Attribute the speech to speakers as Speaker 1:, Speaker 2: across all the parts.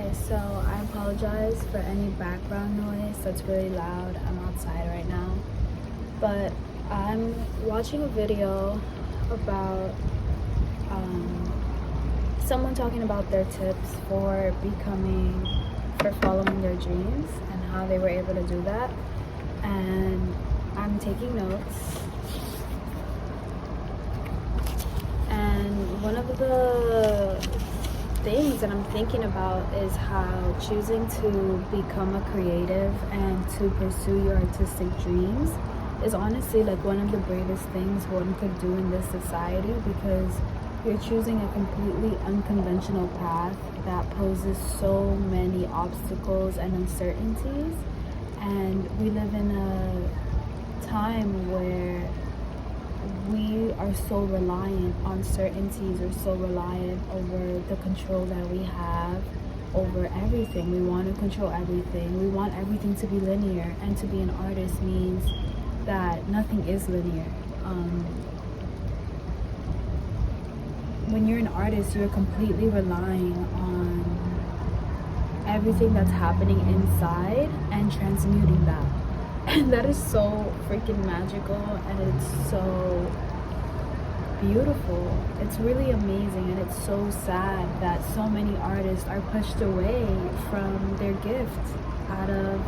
Speaker 1: Okay, so I apologize for any background noise that's really loud. I'm outside right now. But I'm watching a video about someone talking about their tips for following their dreams and how they were able to do that. And I'm taking notes. And one of the things that I'm thinking about is how choosing to become a creative and to pursue your artistic dreams is honestly like one of the bravest things one could do in this society, because you're choosing a completely unconventional path that poses so many obstacles and uncertainties. And we live in a time where we are so reliant on certainties, or so reliant over the control that we have over everything. We want to control everything. We want everything to be linear, and to be an artist means that nothing is linear. When you're an artist, you're completely relying on everything that's happening inside and transmuting that. And that is so freaking magical, and it's so beautiful. It's really amazing, and it's so sad that so many artists are pushed away from their gift out of,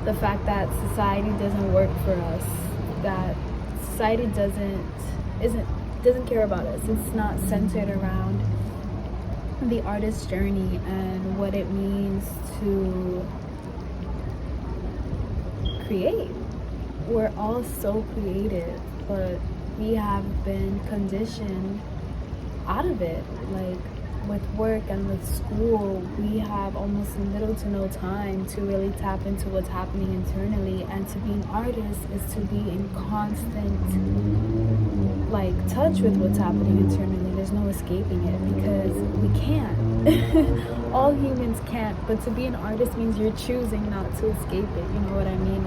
Speaker 1: the fact that society doesn't work for us, that society doesn't care about us. It's not centered around the artist's journey and what it means to create. We're all so creative, but we have been conditioned out of it. Like with work and with school, we have almost little to no time to really tap into what's happening internally. And to be an artist is to be in constant touch with what's happening internally. There's no escaping it, because we can't. All humans can't. But to be an artist means you're choosing not to escape it. You know what I mean?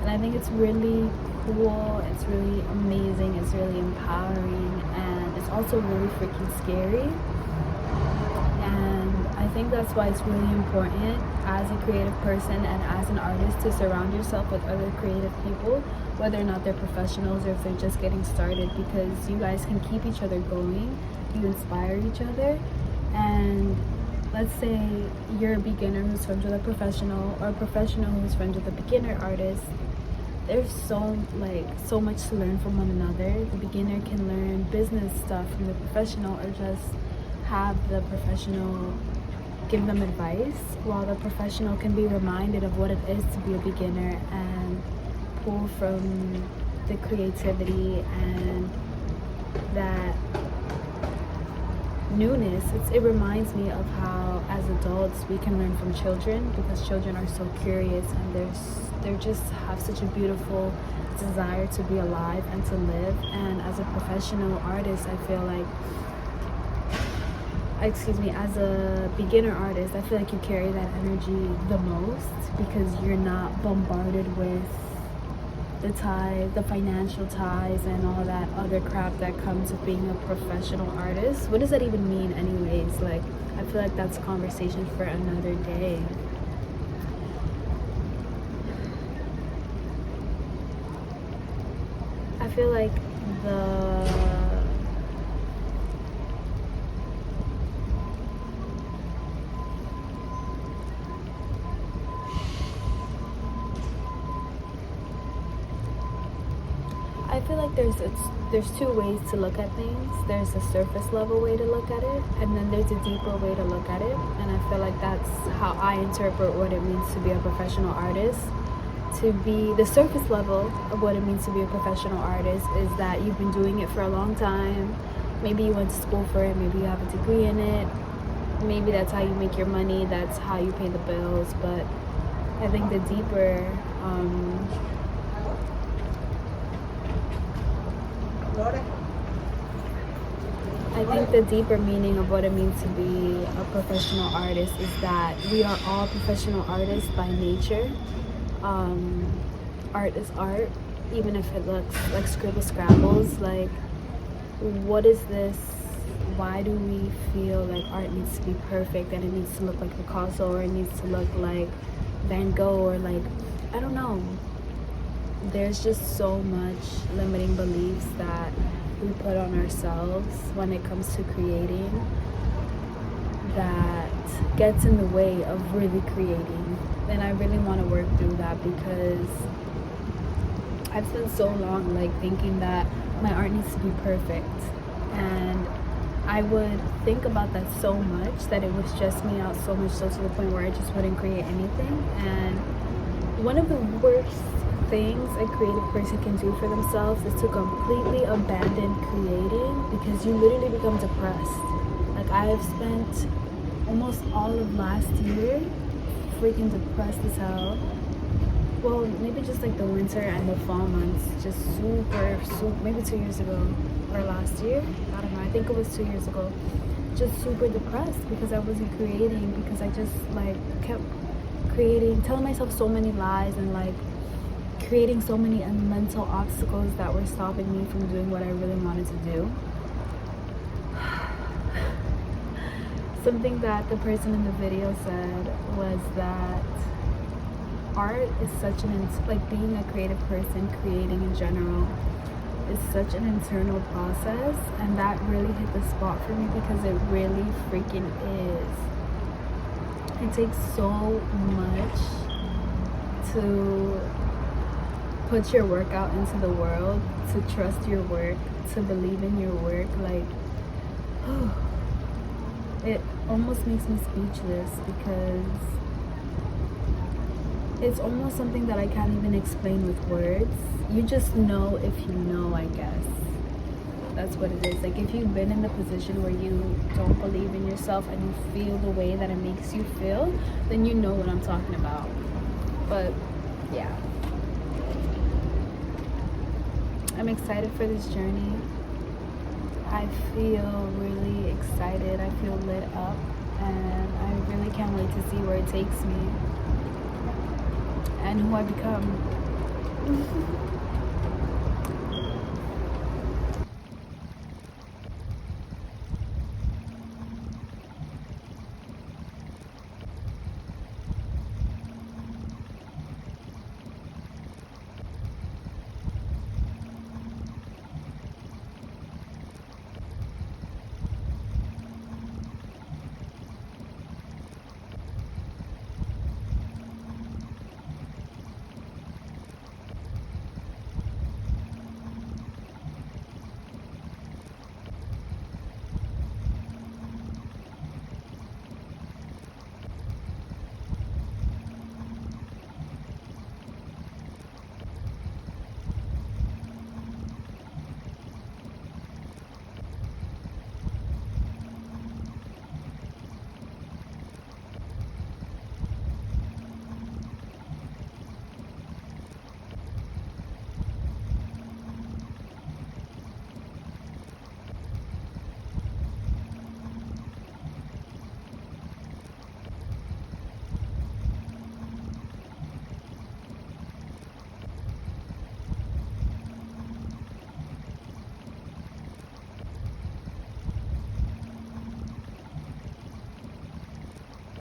Speaker 1: And I think it's really cool. It's really amazing. It's really empowering, and it's also really freaking scary. And I think that's why it's really important as a creative person and as an artist to surround yourself with other creative people, whether or not they're professionals or if they're just getting started, because you guys can keep each other going. You inspire each other. And let's say you're a beginner who's friends with a professional, or a professional who's friends with a beginner artist. There's so much to learn from one another. The beginner can learn business stuff from the professional, or just have the professional give them advice, while the professional can be reminded of what it is to be a beginner and pull from the creativity and that newness. It reminds me of how as adults we can learn from children, because children are so curious, and they just have such a beautiful desire to be alive and to live. And as a professional artist, I feel like, as a beginner artist, I feel like you carry that energy the most, because you're not bombarded with the financial ties and all that other crap that comes with being a professional artist. What does that even mean anyways? I feel like that's a conversation for another day. I feel like there's two ways to look at things. There's a surface level way to look at it, and then there's a deeper way to look at it. And I feel like that's how I interpret what it means to be a professional artist. To be the surface level of what it means to be a professional artist is that you've been doing it for a long time. Maybe you went to school for it, maybe you have a degree in it, maybe that's how you make your money, that's how you pay the bills. But I think the deeper meaning of what it means to be a professional artist is that we are all professional artists by nature. Art is art, even if it looks like scribble scrabbles. What is this why do we feel like art needs to be perfect, and it needs to look like Picasso, or it needs to look like Van Gogh, or like, I don't know. There's just so much limiting beliefs that we put on ourselves when it comes to creating that gets in the way of really creating. And I really want to work through that, because I've spent so long like thinking that my art needs to be perfect, and I would think about that so much that it would stress me out so much, so to the point where I just wouldn't create anything. And one of the worst things a creative person can do for themselves is to completely abandon creating, because you literally become depressed. Like, I have spent almost all of last year freaking depressed as hell. Well, maybe just like the winter and the fall months, just super, maybe 2 years ago or last year, I don't know, I think it was 2 years ago, just super depressed because I wasn't creating, because I just like kept creating, telling myself so many lies, and like creating so many mental obstacles that were stopping me from doing what I really wanted to do. Something that the person in the video said was that art is such like being a creative person, creating in general, is such an internal process, and that really hit the spot for me, because it really freaking is. It takes so much to put your work out into the world, to trust your work, to believe in your work. Like, it almost makes me speechless, because it's almost something that I can't even explain with words. You just know if you know, I guess. That's what it is. Like, if you've been in the position where you don't believe in yourself and you feel the way that it makes you feel, then you know what I'm talking about. But yeah, I'm excited for this journey. I feel really excited. I feel lit up, and I really can't wait to see where it takes me and who I become.